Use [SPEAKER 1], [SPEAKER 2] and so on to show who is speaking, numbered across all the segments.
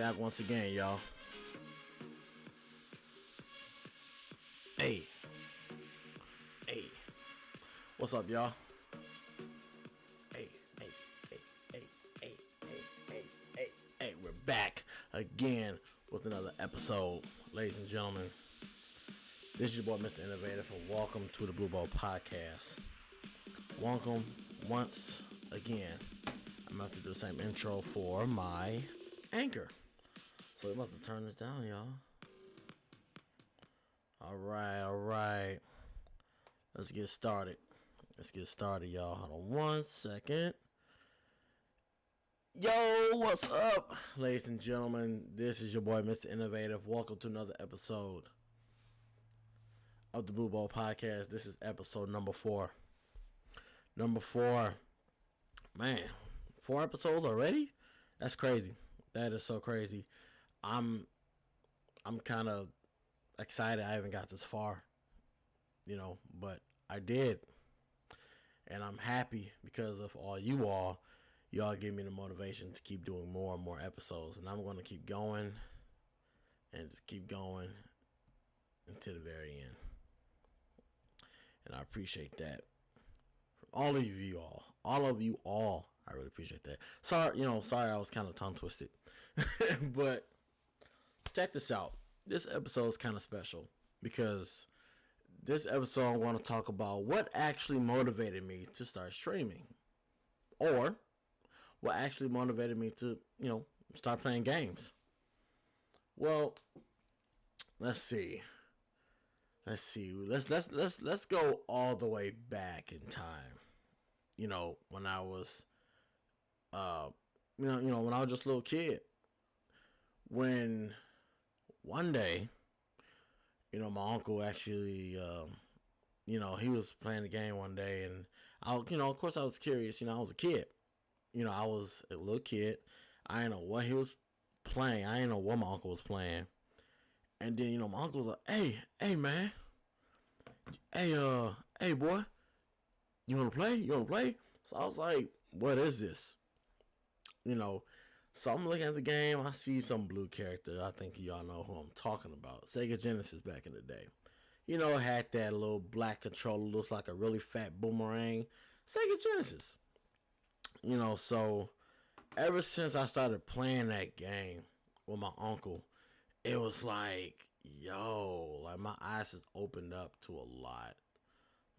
[SPEAKER 1] Back once again, y'all. Hey. What's up, y'all? Hey, we're back again with another episode, ladies and gentlemen. This is your boy, Mr. Innovative, and welcome to the Blue Ball Podcast. Welcome once again. I'm about to do the same intro for my anchor. So I'm about to turn this down, y'all. Alright. Let's get started, y'all. Hold on one second. Yo, what's up, ladies and gentlemen? This is your boy, Mr. Innovative. Welcome to another episode of the Blue Ball Podcast. This is episode number 4. Man, 4 episodes already? That's crazy. That is so crazy. I'm kind of excited I haven't got this far, but I did. And I'm happy because of all y'all give me the motivation to keep doing more and more episodes. And I'm going to keep going and just keep going until the very end. And I appreciate that. From all of you all, I really appreciate that. Sorry I was kind of tongue twisted. But check this out. This episode is kind of special because this episode I want to talk about what actually motivated me to start streaming, or what actually motivated me to, start playing games. Well, let's see. Let's go all the way back in time. When I was when I was just a little kid. When one day, my uncle actually, he was playing the game one day, and of course I was curious. I was a kid. I was a little kid. I didn't know what he was playing. I didn't know what my uncle was playing. And then, my uncle was like, hey, man. Hey, boy. You want to play? So I was like, what is this? So I'm looking at the game. I see some blue character. I think y'all know who I'm talking about. Sega Genesis back in the day. It had that little black controller. Looks like a really fat boomerang. Sega Genesis. So ever since I started playing that game with my uncle, it was like, my eyes just opened up to a lot.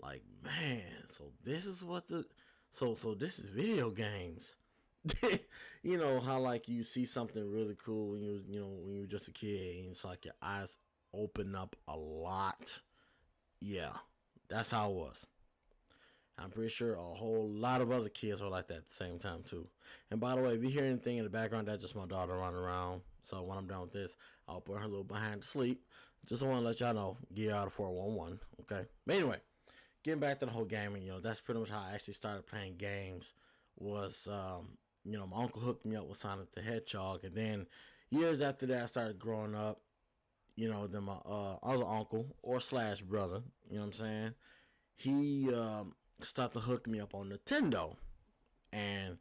[SPEAKER 1] Like, man, so this is so this is video games. How like you see something really cool when when you're just a kid, and it's like your eyes open up a lot. Yeah, that's how it was. I'm pretty sure a whole lot of other kids were like that at the same time too. And by the way, if you hear anything in the background, that's just my daughter running around. So when I'm done with this, I'll put her a little behind to sleep. Just want to let y'all know, get out of 411, okay? But anyway, getting back to the whole gaming, that's pretty much how I actually started playing games. Was my uncle hooked me up with Sonic the Hedgehog, and then years after that, I started growing up. Then my other uncle or / brother, you know what I'm saying? He started to hook me up on Nintendo, and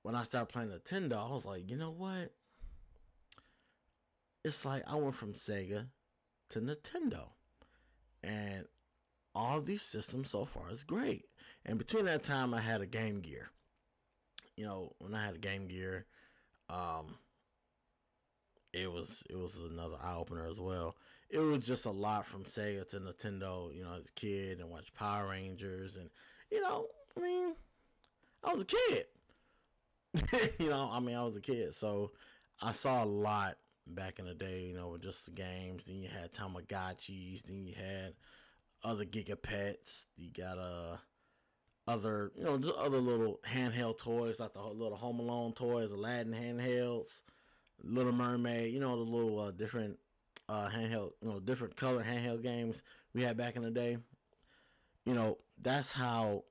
[SPEAKER 1] when I started playing Nintendo, I was like, you know what? It's like I went from Sega to Nintendo, and all these systems so far is great. And between that time, I had a Game Gear. When I had a Game Gear, it was another eye opener as well. It was just a lot from Sega to Nintendo. As a kid, and watch Power Rangers, and I was a kid. I was a kid, so I saw a lot back in the day. With just the games. Then you had Tamagotchis. Then you had other Gigapets. You got other just other little handheld toys, like the little Home Alone toys, Aladdin handhelds, Little Mermaid, the little different handheld, different color handheld games we had back in the day. That's how,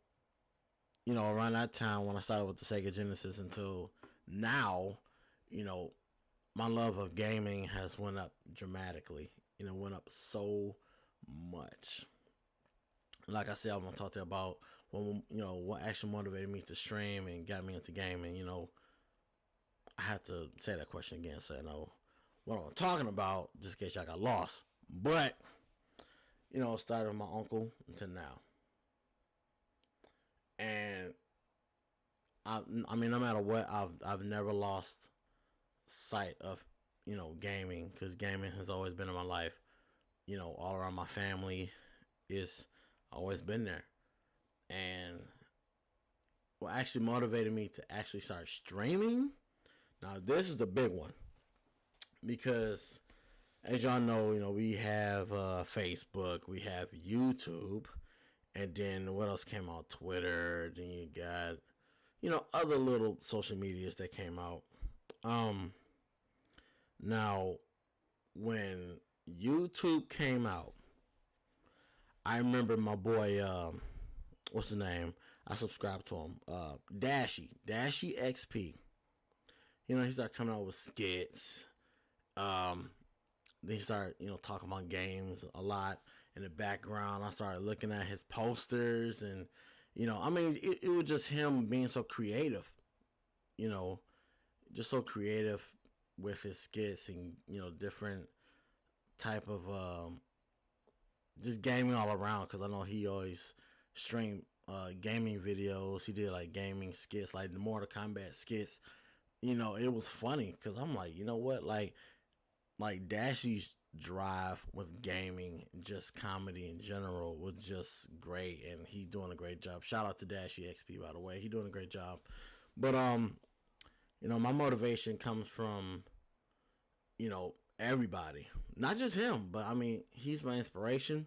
[SPEAKER 1] around that time when I started with the Sega Genesis until now, my love of gaming has went up dramatically. Went up so much. Like I said, I'm gonna talk to you about what actually motivated me to stream and got me into gaming. I have to say that question again so I know what I'm talking about, just in case y'all got lost. But it started with my uncle until now, and I mean, no matter what, I've never lost sight of gaming, because gaming has always been in my life. All around my family is always been there, and what actually motivated me to actually start streaming. Now this is the big one, because as y'all know, we have Facebook, we have YouTube, and then what else came out? Twitter. Then you got other little social medias that came out. Now when YouTube came out, I remember my boy, what's his name? I subscribed to him. Dashy XP. He started coming out with skits. Then he started, talking about games a lot in the background. I started looking at his posters, and I mean, it was just him being so creative. Just so creative with his skits and different type of just gaming all around. Because I know he always streamed gaming videos. He did like gaming skits, like the Mortal Kombat skits. It was funny because I'm like, you know what, like Dashy's drive with gaming, just comedy in general, was just great, and he's doing a great job. Shout out to Dashy XP, by the way. He's doing a great job. But my motivation comes from everybody, not just him, but I mean, he's my inspiration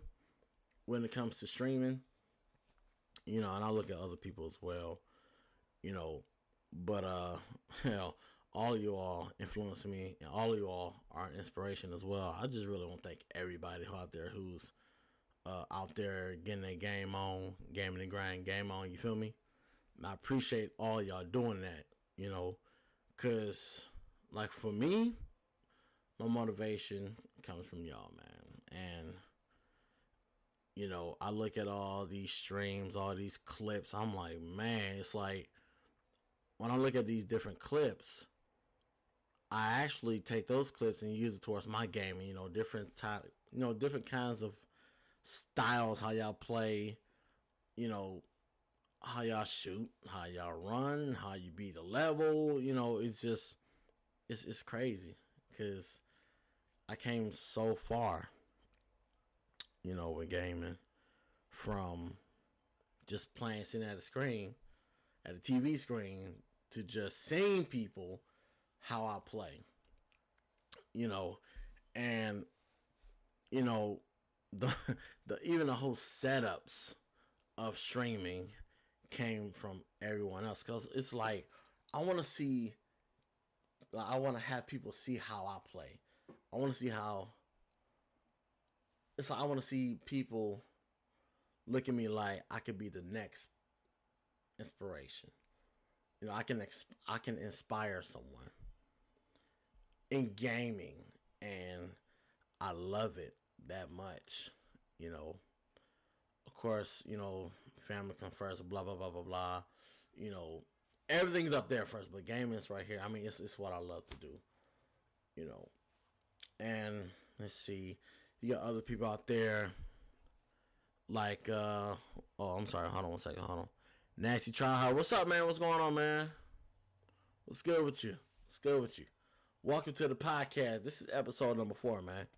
[SPEAKER 1] when it comes to streaming. And I look at other people as well. But hell, all you all influence me, and all you all are an inspiration as well. I just really want to thank everybody who's out there getting their game on, gaming and grind, game on. You feel me? And I appreciate all y'all doing that. Cause like for me, my motivation comes from y'all, man. And I look at all these streams, all these clips. I'm like, man, it's like when I look at these different clips, I actually take those clips and use it towards my gaming. Different type, different kinds of styles, how y'all play, how y'all shoot, how y'all run, how you beat a level. It's just, it's crazy because I came so far, with gaming, from just playing, sitting at a screen, at a TV screen, to just seeing people how I play, and the even the whole setups of streaming came from everyone else, because it's like I want to have people see how I play. I want to see how it's like I want to see people look at me like I could be the next inspiration. I can inspire someone in gaming, and I love it that much. Of course, family comes first, blah blah blah blah blah. Everything's up there first, but gaming is right here. I mean, it's what I love to do. And let's see, you got other people out there like oh, I'm sorry, hold on one second, hold on. Nasty Tryhard, what's up, man? What's going on, man? What's good with you? What's good with you? Welcome to the podcast. This is episode number 4, man.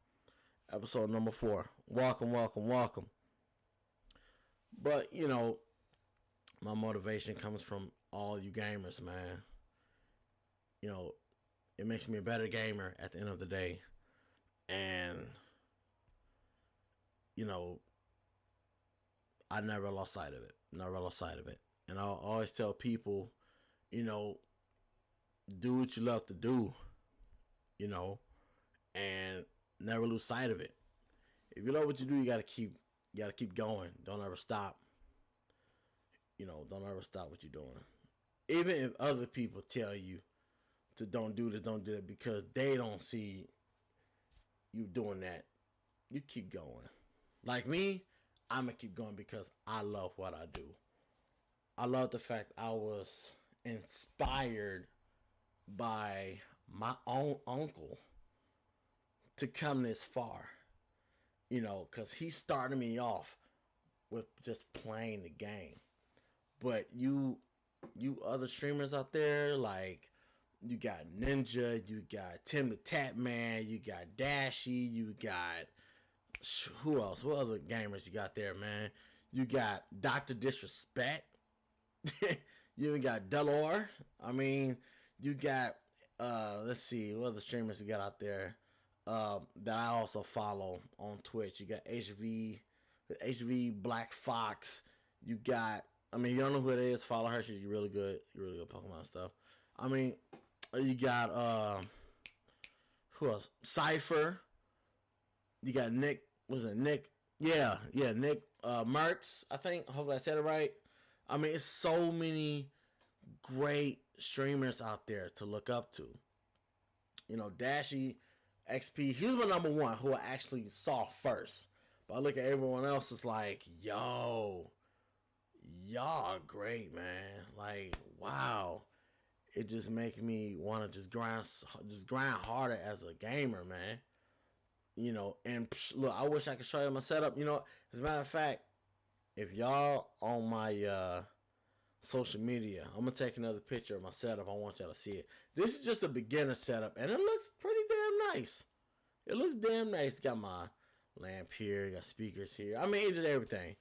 [SPEAKER 1] Episode number 4. Welcome, welcome, welcome. But, my motivation comes from all you gamers, man. It makes me a better gamer at the end of the day. And, I never lost sight of it. Never lost sight of it. And I always tell people, do what you love to do, and never lose sight of it. If you love what you do, you gotta keep going. Don't ever stop. Don't ever stop what you're doing. Even if other people tell you to don't do this, don't do that, because they don't see you doing that, you keep going. Like me, I'm gonna keep going because I love what I do. I love the fact I was inspired by my own uncle to come this far. Because he started me off with just playing the game. But you other streamers out there, like you got Ninja, you got Tim the Tap Man, you got Dashy, you got who else? What other gamers you got there, man? You got Doctor Disrespect. You even got Delor. I mean, you got let's see, what other streamers you got out there that I also follow on Twitch. You got HV Black Fox. You got, I mean, you don't know who it is, follow her. She's really good. Really good Pokemon stuff. I mean, you got who else? Cypher. You got Nick. Was it Nick? Yeah, Nick Mertz. I think. Hopefully, I said it right. I mean, it's so many great streamers out there to look up to. Dashy XP. He was my number one, who I actually saw first. But I look at everyone else. It's like, yo, y'all are great, man. Like, wow. It just makes me want to just grind harder as a gamer, man. And look, I wish I could show you my setup. As a matter of fact, if y'all on my social media, I'm gonna take another picture of my setup. I want y'all to see it. This is just a beginner setup, and it looks pretty damn nice. It looks damn nice. Got my lamp here, got speakers here. I mean, it's just everything.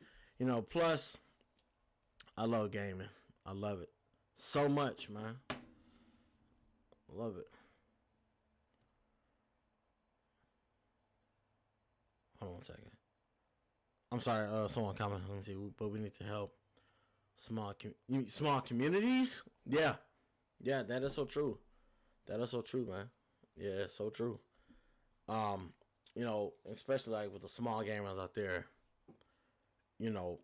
[SPEAKER 1] Plus, I love gaming. I love it so much, man. Love it. Hold on a second. I'm sorry, someone commented. Let me see, but we need to help small communities. Yeah, that is so true. That is so true, man. Yeah, it's so true. Um, especially like with the small gamers out there. You know,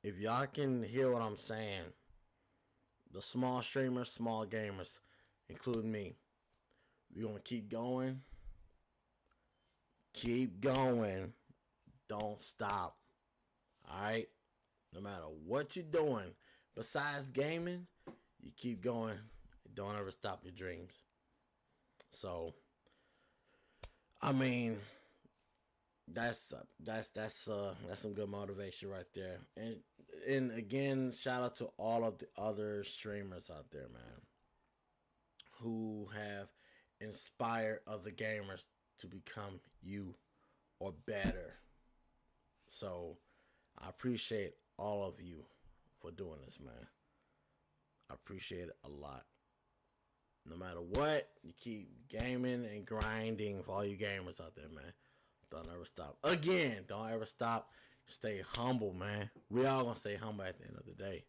[SPEAKER 1] if y'all can hear what I'm saying, the small streamers, small gamers, including me, we're gonna keep going. Keep going. Don't stop. Alright? No matter what you're doing, besides gaming, you keep going. Don't ever stop your dreams. So, I mean, that's some good motivation right there. And again, shout out to all of the other streamers out there, man, who have inspired other gamers to become you or better. So I appreciate all of you for doing this, man. I appreciate it a lot. No matter what, you keep gaming and grinding for all you gamers out there, man. Don't ever stop. Again, don't ever stop. Stay humble, man. We all gonna stay humble at the end of the day.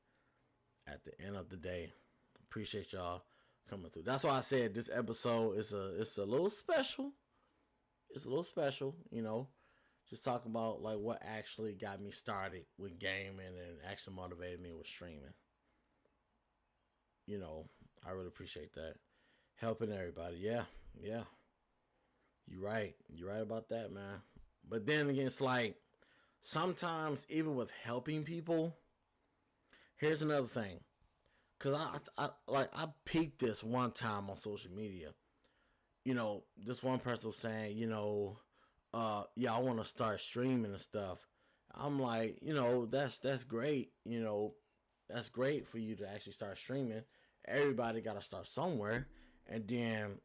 [SPEAKER 1] At the end of the day. Appreciate y'all coming through. That's why I said this episode is a little special. It's a little special, just talking about like what actually got me started with gaming and actually motivated me with streaming. I really appreciate that. Helping everybody. Yeah. You're right. You're right about that, man. But then again, it's like sometimes even with helping people, here's another thing. Cause I peeped this one time on social media. This one person was saying, yeah, I want to start streaming and stuff. I'm like, that's great. That's great for you to actually start streaming. Everybody got to start somewhere. And then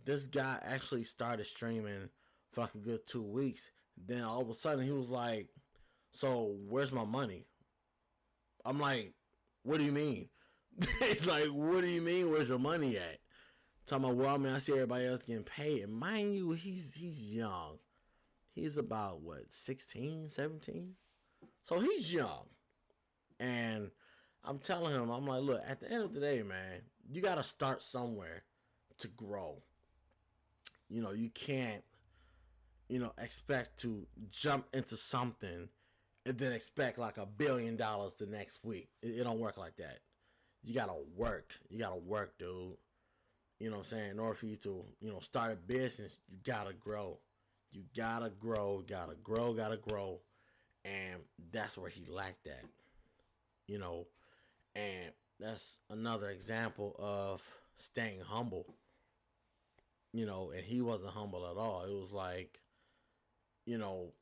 [SPEAKER 1] this guy actually started streaming for like a good 2 weeks. Then all of a sudden he was like, so where's my money? I'm like, what do you mean? It's like, what do you mean, where's your money at? Talking about, well, I mean, I see everybody else getting paid. And mind you, he's young. He's about, 16, 17? So he's young. And I'm telling him, I'm like, look, at the end of the day, man, you got to start somewhere to grow. You can't, expect to jump into something and then expect like $1 billion the next week. It don't work like that. You got to work. You got to work, dude. You know what I'm saying? In order for you to, start a business, you gotta grow. You gotta grow. And that's where he lacked at. And that's another example of staying humble. And he wasn't humble at all. It was like, you know,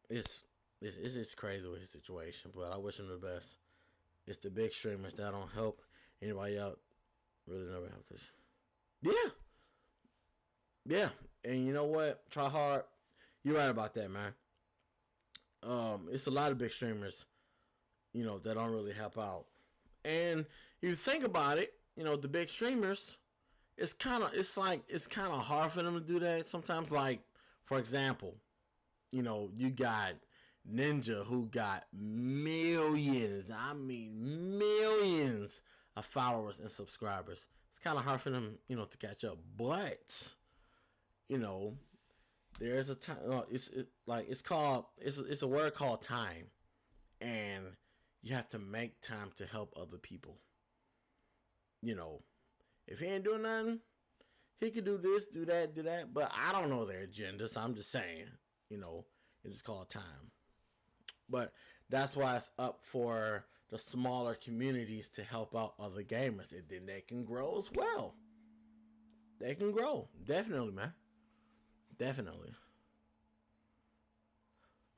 [SPEAKER 1] it's just crazy with his situation. But I wish him the best. It's the big streamers that don't help anybody out. Really never help this. Yeah, yeah. And you know what? Try hard. You're right about that, man. It's a lot of big streamers, that don't really help out. And you think about it, the big streamers, it's kind of hard for them to do that sometimes. Like, for example, you got Ninja, who got millions, I mean millions of followers and subscribers. It's kind of hard for them, to catch up. But, you know, there's a time. It's a word called time, and you have to make time to help other people. If he ain't doing nothing, he could do this, do that, do that. But I don't know their agenda, so I'm just saying, it's called time. But that's why it's up for the smaller communities to help out other gamers, and then they can grow as well. They can grow, definitely, man, definitely.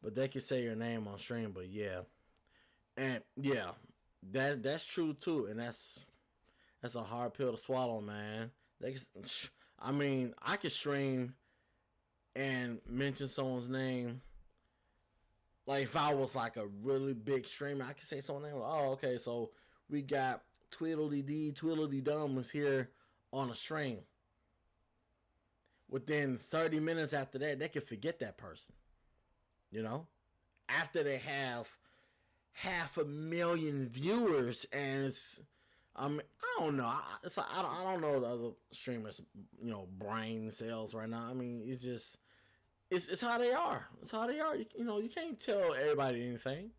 [SPEAKER 1] But they can say your name on stream, but yeah, and yeah, that's true too, and that's a hard pill to swallow, man. I mean, I could stream and mention someone's name. Like, if I was like a really big streamer, I could say someone's name. Like, oh, okay, so we got Tweedledee Dum was here on a stream. Within 30 minutes after that, they could forget that person. After they have 500,000 viewers, and I don't know. I don't know the other streamers, brain cells right now. I mean, it's how they are. It's how they are. You can't tell everybody anything.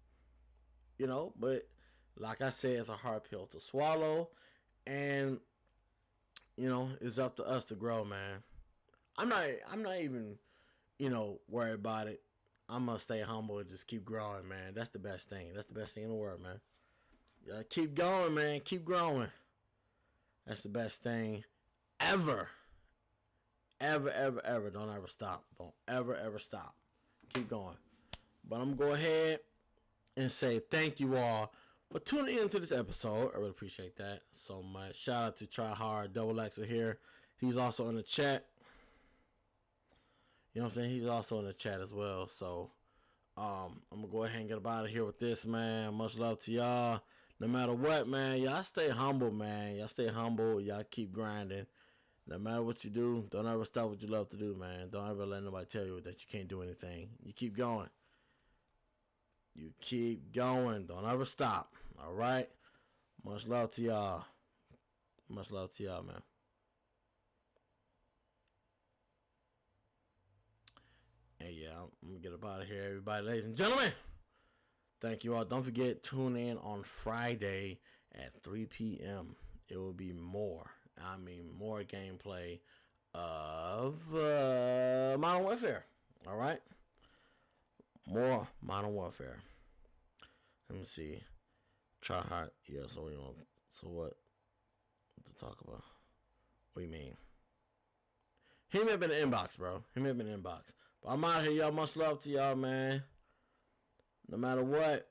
[SPEAKER 1] But like I said, it's a hard pill to swallow, and it's up to us to grow, man. I'm not even, worried about it. I'm gonna stay humble and just keep growing, man. That's the best thing. That's the best thing in the world, man. Yeah, keep going, man. Keep growing. That's the best thing ever. Ever, ever, ever. Don't ever stop. Don't ever, ever stop. Keep going. But I'm going to go ahead and say thank you all for tuning into this episode. I really appreciate that so much. Shout out to Try Hard. Double X with here. He's also in the chat. You know what I'm saying? He's also in the chat as well. So, I'm going to go ahead and get up out of here with this, man. Much love to y'all. No matter what, man, y'all stay humble, man. Y'all stay humble. Y'all keep grinding. No matter what you do, don't ever stop what you love to do, man. Don't ever let nobody tell you that you can't do anything. You keep going. You keep going. Don't ever stop. All right? Much love to y'all. Much love to y'all, man. And yeah, I'm going to get up out of here, everybody. Ladies and gentlemen, thank you all. Don't forget, tune in on Friday at 3 p.m. It will be more gameplay of Modern Warfare. All right? More Modern Warfare. Let me see. Try hard. Yeah, so what to talk about? What do you mean? He may have been in the inbox, bro. He may have been in the inbox. But I'm out here, y'all. Much love to y'all, man. No matter what.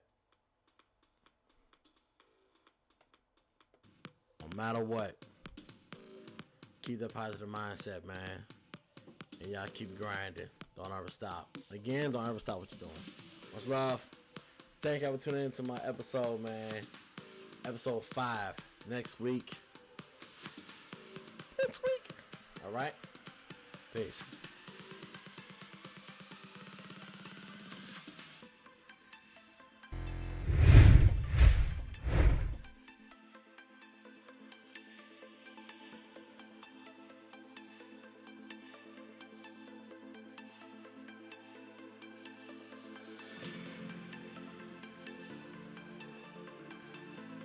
[SPEAKER 1] No matter what. Keep that positive mindset, man. And y'all keep grinding. Don't ever stop. Again, don't ever stop what you're doing. Much love. Thank you for tuning into my episode, man. Episode 5. It's next week. All right? Peace.